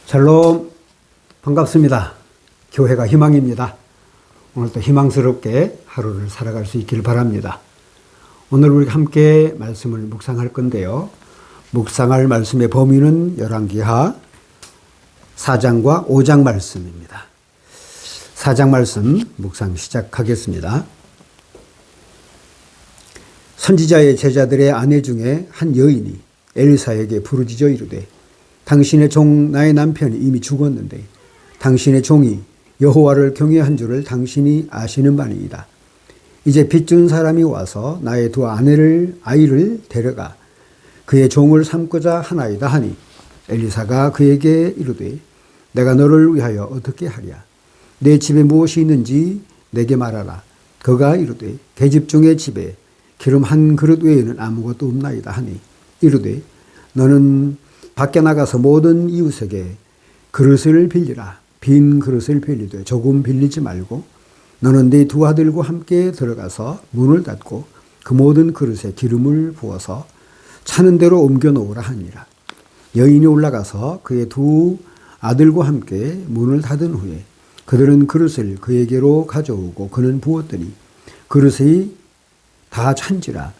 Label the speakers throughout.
Speaker 1: 샬롬, 반갑습니다. 교회가 희망입니다. 오늘도 희망스럽게 하루를 살아갈 수 있기를 바랍니다. 오늘 우리 함께 말씀을 묵상할 건데요. 묵상할 말씀의 범위는 열왕기하 4장과 5장 말씀입니다. 4장 말씀 묵상 시작하겠습니다. 선지자의 제자들의 아내 중에 한 여인이 엘리사에게 부르짖어 이르되 당신의 종 나의 남편이 이미 죽었는데 당신의 종이 여호와를 경외한 줄을 당신이 아시는 바니이다. 이제 빚준 사람이 와서 나의 두 아이를 데려가 그의 종을 삼고자 하나이다 하니 엘리사가 그에게 이르되 내가 너를 위하여 어떻게 하랴. 내 집에 무엇이 있는지 내게 말하라. 그가 이르되 계집 중의 집에 기름 한 그릇 외에는 아무것도 없나이다 하니 이르되 너는 밖에 나가서 모든 이웃에게 그릇을 빌리라. 빈 그릇을 빌리되 조금 빌리지 말고 너는 네 두 아들과 함께 들어가서 문을 닫고 그 모든 그릇에 기름을 부어서 차는 대로 옮겨 놓으라 하니라. 여인이 올라가서 그의 두 아들과 함께 문을 닫은 후에 그들은 그릇을 그에게로 가져오고 그는 부었더니 그릇이 다 찬지라.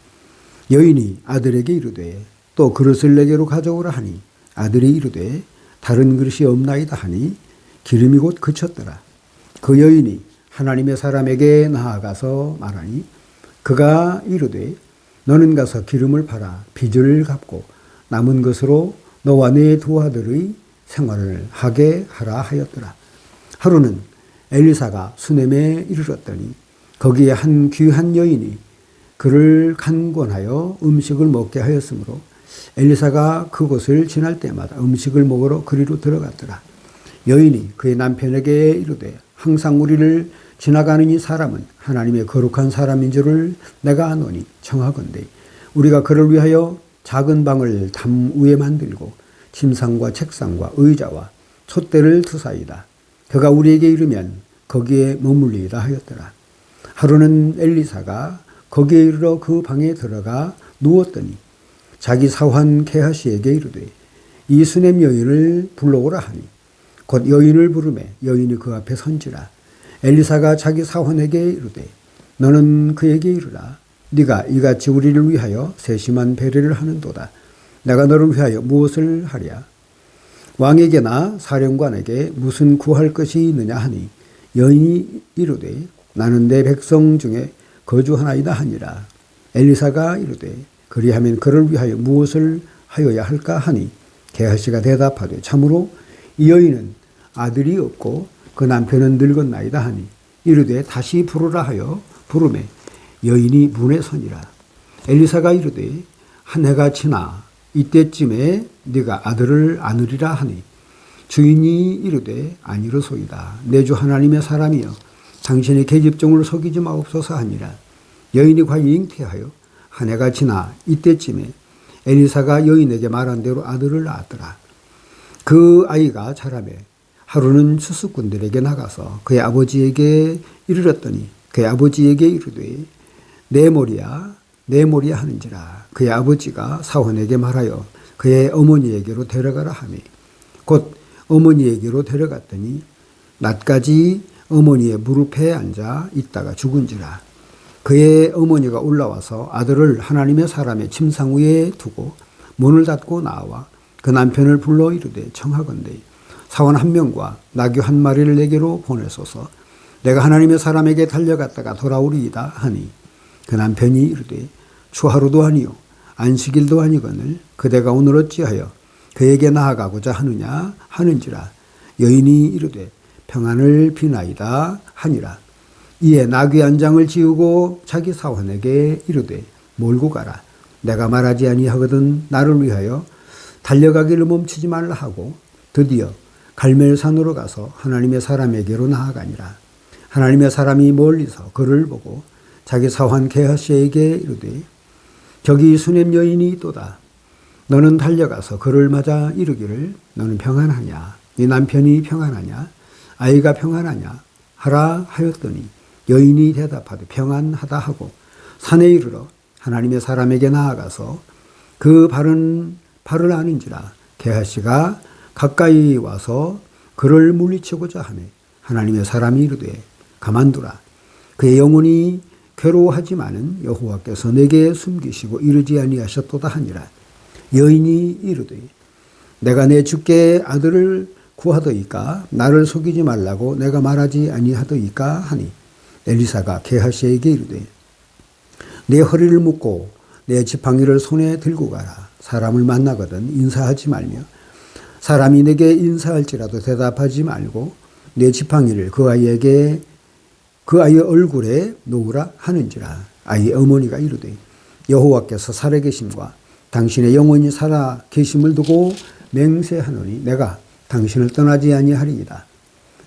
Speaker 1: 여인이 아들에게 이르되 또 그릇을 내게로 가져오라 하니 아들이 이르되 다른 그릇이 없나이다 하니 기름이 곧 그쳤더라. 그 여인이 하나님의 사람에게 나아가서 말하니 그가 이르되 너는 가서 기름을 팔아 빚을 갚고 남은 것으로 너와 네 두 아들의 생활을 하게 하라 하였더라. 하루는 엘리사가 수넴에 이르렀더니 거기에 한 귀한 여인이 그를 간권하여 음식을 먹게 하였으므로 엘리사가 그곳을 지날 때마다 음식을 먹으러 그리로 들어갔더라. 여인이 그의 남편에게 이르되 항상 우리를 지나가는 이 사람은 하나님의 거룩한 사람인 줄을 내가 아노니 청하건대 우리가 그를 위하여 작은 방을 담 위에 만들고 침상과 책상과 의자와 촛대를 두사이다. 그가 우리에게 이르면 거기에 머물리이다 하였더라. 하루는 엘리사가 거기에 이르러 그 방에 들어가 누웠더니 자기 사환 게하시에게 이르되 이 수넴 여인을 불러오라 하니 곧 여인을 부르매 여인이 그 앞에 선지라. 엘리사가 자기 사환에게 이르되 너는 그에게 이르라. 네가 이같이 우리를 위하여 세심한 배려를 하는도다. 내가 너를 위하여 무엇을 하랴. 왕에게나 사령관에게 무슨 구할 것이 있느냐 하니 여인이 이르되 나는 내 백성 중에 거주하나이다 하니라. 엘리사가 이르되 그리하면 그를 위하여 무엇을 하여야 할까 하니 게하시가 대답하되 참으로 이 여인은 아들이 없고 그 남편은 늙었나이다 하니 이르되 다시 부르라 하여 부르매 여인이 문에 서니라. 엘리사가 이르되 한 해가 지나 이때쯤에 네가 아들을 안으리라 하니 주인이 이르되 아니로소이다. 내 주 하나님의 사람이여 당신의 계집종을 속이지 마옵소서 하니라. 여인이 과연 잉태하여 한 해가 지나 이때쯤에 엘리사가 여인에게 말한 대로 아들을 낳았더라. 그 아이가 자라매 하루는 추수꾼들에게 나가서 그의 아버지에게 이르렀더니 그의 아버지에게 이르되 내 머리야 내 머리야 하는지라. 그의 아버지가 사원에게 말하여 그의 어머니에게로 데려가라 하매 곧 어머니에게로 데려갔더니 낮까지 어머니의 무릎에 앉아 있다가 죽은지라. 그의 어머니가 올라와서 아들을 하나님의 사람의 침상 위에 두고 문을 닫고 나와 그 남편을 불러 이르되 청하건대 사원 한 명과 나귀 한 마리를 내게로 보내소서. 내가 하나님의 사람에게 달려갔다가 돌아오리이다 하니 그 남편이 이르되 추하루도 아니요 안식일도 아니거늘 그대가 오늘 어찌하여 그에게 나아가고자 하느냐 하는지라. 여인이 이르되 평안을 비나이다 하니라. 이에 나귀 한 장을 지우고 자기 사환에게 이르되 몰고 가라. 내가 말하지 아니하거든 나를 위하여 달려가기를 멈추지 말라 하고 드디어 갈멜산으로 가서 하나님의 사람에게로 나아가니라. 하나님의 사람이 멀리서 그를 보고 자기 사환 게하시에게 이르되 저기 수넴 여인이 있도다. 너는 달려가서 그를 맞아 이르기를 너는 평안하냐 네 남편이 평안하냐 아이가 평안하냐 하라 하였더니 여인이 대답하되 평안하다 하고 산에 이르러 하나님의 사람에게 나아가서 그 발을 아는지라. 게하시가 가까이 와서 그를 물리치고자 하매 하나님의 사람이 이르되 가만두라. 그의 영혼이 괴로워하지만은 여호와께서 내게 숨기시고 이르지 아니하셨도다 하니라. 여인이 이르되 내가 내 주께 아들을 구하더이까 나를 속이지 말라고 내가 말하지 아니하더이까 하니 엘리사가 게하시에게 이르되 내 허리를 묶고 내 지팡이를 손에 들고 가라. 사람을 만나거든 인사하지 말며 사람이 내게 인사할지라도 대답하지 말고 내 지팡이를 그 아이의 얼굴에 놓으라 하는지라. 아이의 어머니가 이르되 여호와께서 살아계심과 당신의 영혼이 살아 계심을 두고 맹세하노니 내가 당신을 떠나지 아니하리이다.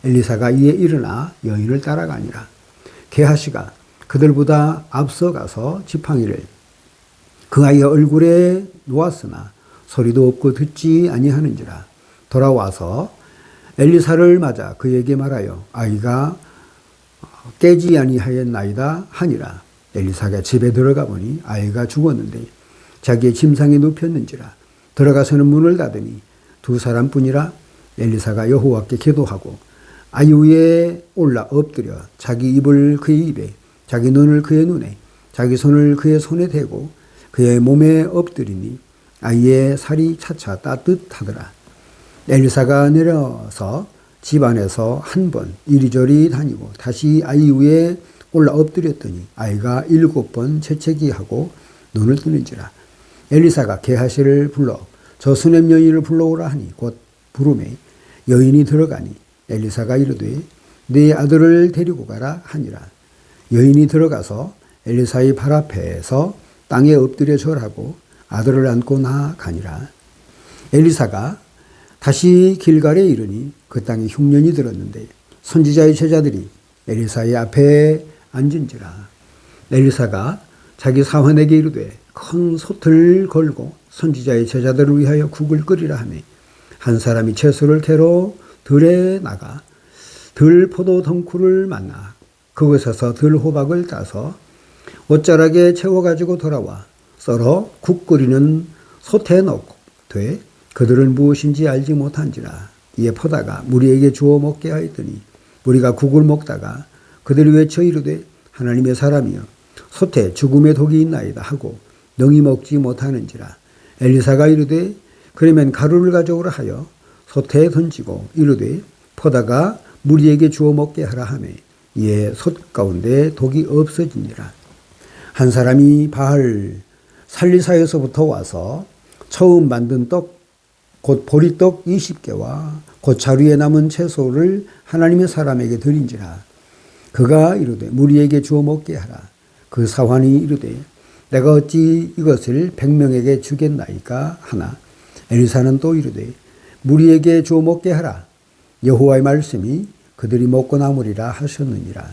Speaker 1: 엘리사가 이에 일어나 여인을 따라가니라. 게하시가 그들보다 앞서가서 지팡이를 그 아이의 얼굴에 놓았으나 소리도 없고 듣지 아니하는지라. 돌아와서 엘리사를 맞아 그에게 말하여 아이가 깨지 아니하였나이다 하니라. 엘리사가 집에 들어가 보니 아이가 죽었는데 자기의 침상에 눕혔는지라. 들어가서는 문을 닫으니 두 사람뿐이라. 엘리사가 여호와께 기도하고 아이 위에 올라 엎드려 자기 입을 그의 입에 자기 눈을 그의 눈에 자기 손을 그의 손에 대고 그의 몸에 엎드리니 아이의 살이 차차 따뜻하더라. 엘리사가 내려서 집 안에서 한 번 이리저리 다니고 다시 아이 위에 올라 엎드렸더니 아이가 7번 재채기하고 눈을 뜨는지라. 엘리사가 게하시를 불러 저 수냄 여인을 불러오라 하니 곧 부름에 여인이 들어가니 엘리사가 이르되 네 아들을 데리고 가라 하니라. 여인이 들어가서 엘리사의 발 앞에서 땅에 엎드려 절하고 아들을 안고 나아가니라. 엘리사가 다시 길갈에 이르니 그 땅에 흉년이 들었는데 선지자의 제자들이 엘리사의 앞에 앉은지라. 엘리사가 자기 사환에게 이르되 큰 솥을 걸고 선지자의 제자들을 위하여 국을 끓이라 하며 한 사람이 채소를 캐러 들에 나가 들 포도 덩쿨을 만나 그곳에서 들 호박을 따서 옷자락에 채워가지고 돌아와 썰어 국 끓이는 솥에 넣고 돼 그들은 무엇인지 알지 못한지라. 이에 포다가 무리에게 주어 먹게 하였더니 무리가 국을 먹다가 그들이 외쳐 이르되 하나님의 사람이여 솥에 죽음의 독이 있나이다 하고 능히 먹지 못하는지라. 엘리사가 이르되 그러면 가루를 가져오라 하여 솥에 던지고 이르되 포다가 무리에게 주어 먹게 하라 하며 이에 솥 가운데 독이 없어지니라. 한 사람이 바알 살리사에서부터 와서 처음 만든 떡 곧 보리떡 20개와 곧 자루에 남은 채소를 하나님의 사람에게 드린지라. 그가 이르되 무리에게 주어 먹게 하라. 그 사환이 이르되 내가 어찌 이것을 100명에게 주겠나이까 하나. 엘리사는 또 이르되 무리에게 주어 먹게 하라. 여호와의 말씀이 그들이 먹고 남으리라 하셨느니라.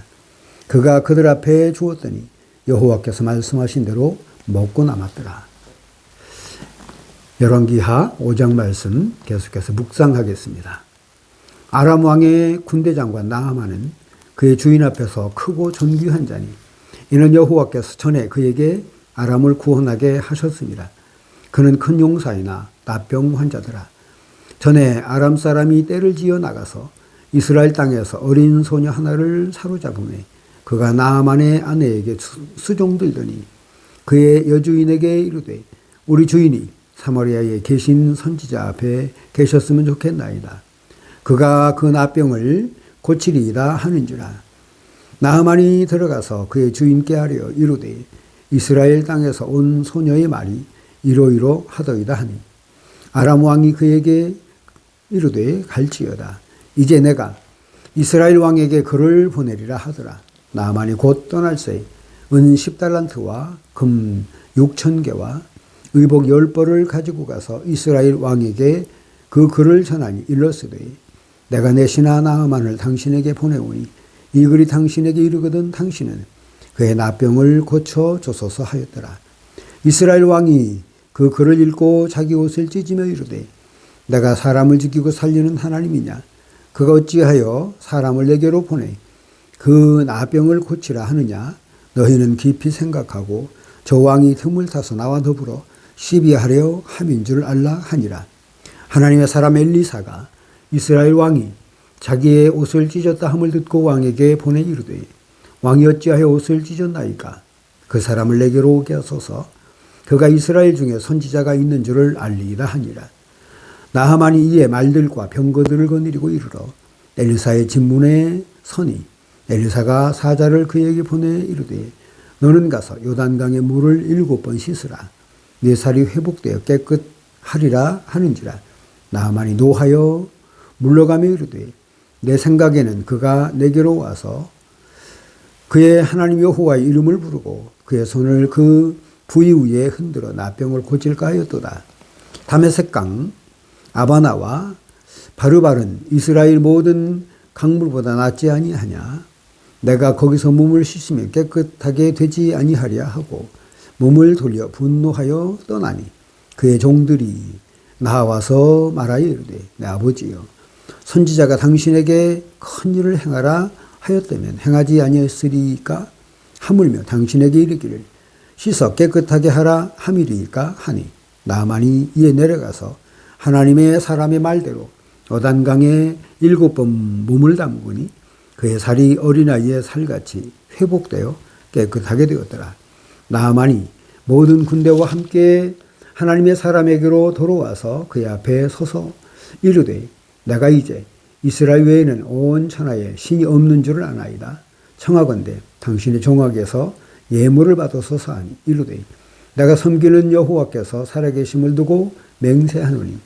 Speaker 1: 그가 그들 앞에 주었더니 여호와께서 말씀하신 대로 먹고 남았더라. 열왕기하 5장 말씀 계속해서 묵상하겠습니다. 아람 왕의 군대 장관 나아만은 그의 주인 앞에서 크고 존귀한 자니 이는 여호와께서 전에 그에게 아람을 구원하게 하셨습니다. 그는 큰 용사이나 나병 환자더라. 전에 아람 사람이 떼를 지어 나가서 이스라엘 땅에서 어린 소녀 하나를 사로잡음에 그가 나아만의 아내에게 수종들더니 그의 여주인에게 이르되 우리 주인이 사마리아에 계신 선지자 앞에 계셨으면 좋겠나이다. 그가 그 나병을 고치리이다 하는지라. 나아만이 들어가서 그의 주인께 하려 이르되 이스라엘 땅에서 온 소녀의 말이 이러이러 하더이다 하니 아람 왕이 그에게 이르되 갈지어다. 이제 내가 이스라엘 왕에게 글을 보내리라 하더라. 나아만이 곧 떠날새 은 10달란트와 금 6,000개와 의복 10벌을 가지고 가서 이스라엘 왕에게 그 글을 전하니 일렀으되 내가 내 신하 나아만을 당신에게 보내오니 이 글이 당신에게 이르거든 당신은 그의 나병을 고쳐 주소서 하였더라. 이스라엘 왕이 그 글을 읽고 자기 옷을 찢으며 이르되 내가 사람을 지키고 살리는 하나님이냐. 그가 어찌하여 사람을 내게로 보내 그 나병을 고치라 하느냐. 너희는 깊이 생각하고 저 왕이 틈을 타서 나와 더불어 시비하려 함인 줄 알라 하니라. 하나님의 사람 엘리사가 이스라엘 왕이 자기의 옷을 찢었다 함을 듣고 왕에게 보내 이르되 왕이 어찌하여 옷을 찢었나이까? 그 사람을 내게로 오게 하소서. 그가 이스라엘 중에 선지자가 있는 줄을 알리이다 하니라. 나하만이 이에 말들과 병거들을 거느리고 이르러 엘리사의 집문에 서니 엘리사가 사자를 그에게 보내 이르되 너는 가서 요단강의 물을 7번 씻으라. 네 살이 회복되어 깨끗하리라 하는지라. 나하만이 노하여 물러가며 이르되 내 생각에는 그가 내게로 와서 그의 하나님 여호와의 이름을 부르고 그의 손을 그 부위 위에 흔들어 나병을 고칠까 하였도다. 다메섹강 아바나와 바르발은 이스라엘 모든 강물보다 낫지 아니하냐? 내가 거기서 몸을 씻으면 깨끗하게 되지 아니하랴 하고 몸을 돌려 분노하여 떠나니 그의 종들이 나와서 말하여 이르되 내 아버지여 선지자가 당신에게 큰 일을 행하라 하였다면 행하지 아니했으리까? 하물며 당신에게 이르기를 씻어 깨끗하게 하라 함이리까 하니 나만이 이에 내려가서 하나님의 사람의 말대로 요단강에 7번 몸을 담그니 그의 살이 어린아이의 살같이 회복되어 깨끗하게 되었더라. 나하만이 모든 군대와 함께 하나님의 사람에게로 돌아와서 그의 앞에 서서 이르되 내가 이제 이스라엘 외에는 온 천하에 신이 없는 줄을 아나이다. 청하건대 당신의 종에게서 예물을 받아소서 하니 이르되 내가 섬기는 여호와께서 살아계심을 두고 맹세하노니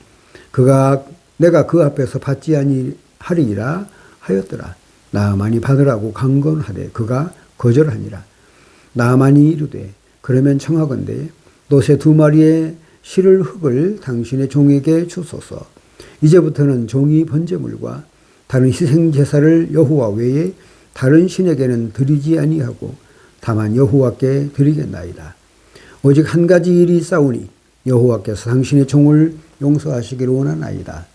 Speaker 1: 내가 그 앞에서 받지 아니하리라 하였더라. 나하만이 받으라고 강건하되 그가 거절하니라. 나하만이 이르되 그러면 청하건대 노새 2마리의 실을 흙을 당신의 종에게 주소서. 이제부터는 종이 번제물과 다른 희생제사를 여호와 외에 다른 신에게는 드리지 아니하고 다만 여호와께 드리겠나이다. 오직 한 가지 일이 있사오니 여호와께서 당신의 종을 용서하시기를 원하나이다.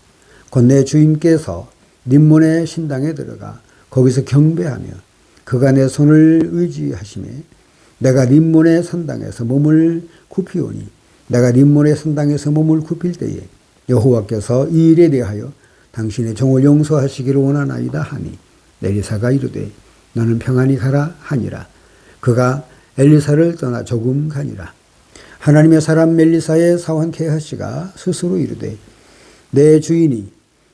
Speaker 1: 곧 내 주인께서 림몬의 신당에 들어가 거기서 경배하며 그가 내 손을 의지하시매 내가 림몬의 산당에서 몸을 굽히오니 내가 림몬의 산당에서 몸을 굽힐 때에 여호와께서 이 일에 대하여 당신의 종을 용서하시기를 원하나이다 하니 엘리사가 이르되 너는 평안히 가라 하니라. 그가 엘리사를 떠나 조금 가니라. 하나님의 사람 엘리사의 사환 게하시가 스스로 이르되 내 주인이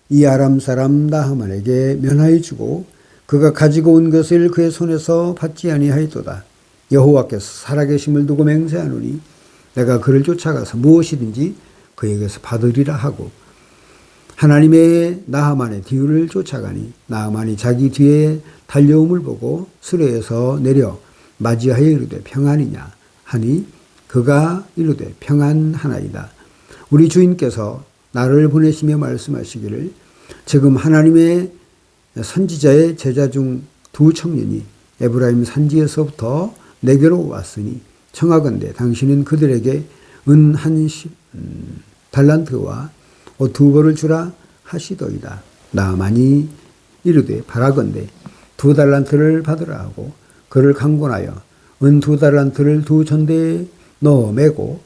Speaker 1: 이 아람 사람 나하만에게 면하여 주고 그가 가지고 온 것을 그의 손에서 받지 아니하였도다. 여호와께서 살아계심을 두고 맹세하노니 내가 그를 쫓아가서 무엇이든지 그에게서 받으리라 하고 하나님의 나하만의 뒤를 쫓아가니 나하만이 자기 뒤에 달려옴을 보고 수레에서 내려 맞이하여 이르되 평안이냐 하니 그가 이르되 평안하나이다. 우리 주인께서 나를 보내시며 말씀하시기를 지금 하나님의 선지자의 제자 중 2 청년이 에브라임 산지에서부터 내게로 왔으니 청하건대 당신은 그들에게 은 10달란트와 옷 2벌을 주라 하시더이다. 나하만이 이르되 바라건대 2달란트를 받으라 하고 그를 강권하여 은 2달란트를 2전대에 넣어 매고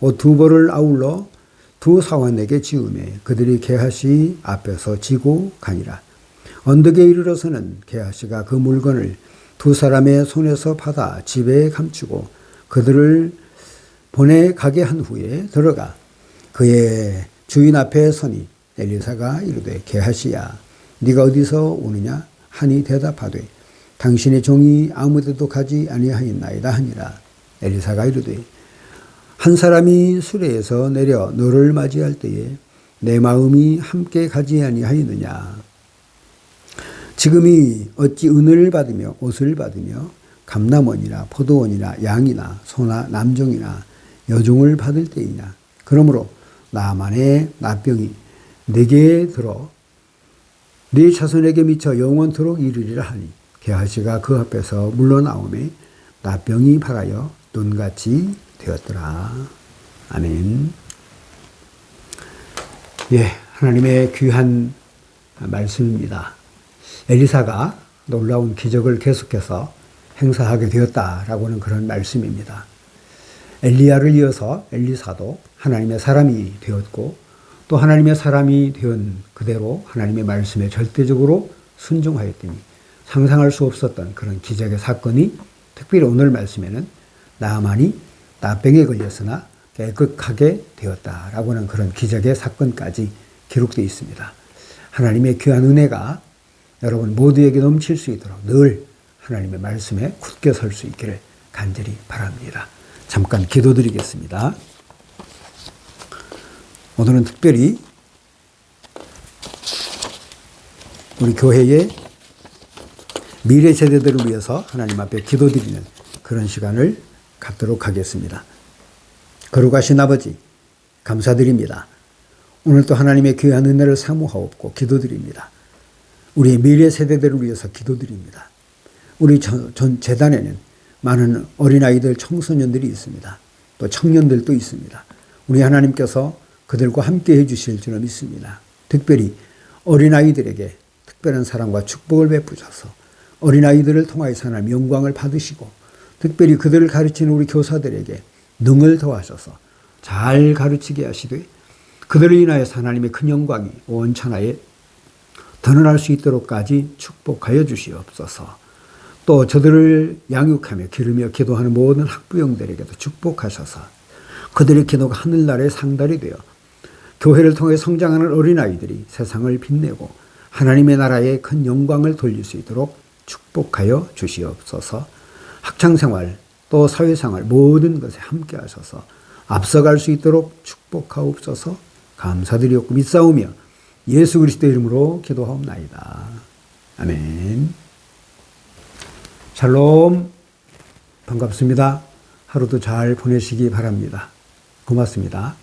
Speaker 1: 옷 2벌을 아울러 2 사환에게 지우매 그들이 게하시 앞에서 지고 가니라. 언덕에 이르러서는 게하시가 그 물건을 2 사람의 손에서 받아 집에 감추고 그들을 보내 가게 한 후에 들어가 그의 주인 앞에 서니 엘리사가 이르되 게하시야 네가 어디서 오느냐 하니 대답하되 당신의 종이 아무데도 가지 아니하였나이다 하니라. 엘리사가 이르되 한 사람이 수레에서 내려 너를 맞이할 때에 내 마음이 함께 가지 아니하였느냐. 지금이 어찌 은을 받으며 옷을 받으며 감남원이나 포도원이나 양이나 소나 남종이나 여종을 받을 때이냐. 그러므로 나만의 나병이 내게 들어 네 자손에게 미쳐 영원토록 이르리라 하니 게하시가 그 앞에서 물러나오매 나병이 발하여 눈같이 되었더라. 아멘. 예, 하나님의 귀한 말씀입니다. 엘리사가 놀라운 기적을 계속해서 행사하게 되었다라고는 그런 말씀입니다. 엘리야를 이어서 엘리사도 하나님의 사람이 되었고 또 하나님의 사람이 된 그대로 하나님의 말씀에 절대적으로 순종하였더니 상상할 수 없었던 그런 기적의 사건이 특별히 오늘 말씀에는 나아만이 나병에 걸렸으나 깨끗하게 되었다라고 하는 그런 기적의 사건까지 기록되어 있습니다. 하나님의 귀한 은혜가 여러분 모두에게 넘칠 수 있도록 늘 하나님의 말씀에 굳게 설 수 있기를 간절히 바랍니다. 잠깐 기도드리겠습니다. 오늘은 특별히 우리 교회의 미래 세대들을 위해서 하나님 앞에 기도드리는 그런 시간을 갖도록 하겠습니다. 거룩하신 아버지 감사드립니다. 오늘도 하나님의 귀한 은혜를 사모하옵고 기도드립니다. 우리의 미래 세대들을 위해서 기도드립니다. 우리 전 재단에는 많은 어린아이들, 청소년들이 있습니다. 또 청년들도 있습니다. 우리 하나님께서 그들과 함께 해주실 줄을 믿습니다. 특별히 어린아이들에게 특별한 사랑과 축복을 베푸셔서 어린아이들을 통하여서 하나님 영광을 받으시고 특별히 그들을 가르치는 우리 교사들에게 능을 더하셔서 잘 가르치게 하시되 그들을 인하여서 하나님의 큰 영광이 온 천하에 드러날 수 있도록까지 축복하여 주시옵소서. 또 저들을 양육하며 기르며 기도하는 모든 학부형들에게도 축복하셔서 그들의 기도가 하늘나라의 상달이 되어 교회를 통해 성장하는 어린아이들이 세상을 빛내고 하나님의 나라에 큰 영광을 돌릴 수 있도록 축복하여 주시옵소서. 학창생활 또 사회생활 모든 것에 함께 하셔서 앞서갈 수 있도록 축복하옵소서. 감사드리옵고 믿사오며 예수 그리스도의 이름으로 기도하옵나이다. 아멘. 샬롬. 반갑습니다. 하루도 잘 보내시기 바랍니다. 고맙습니다.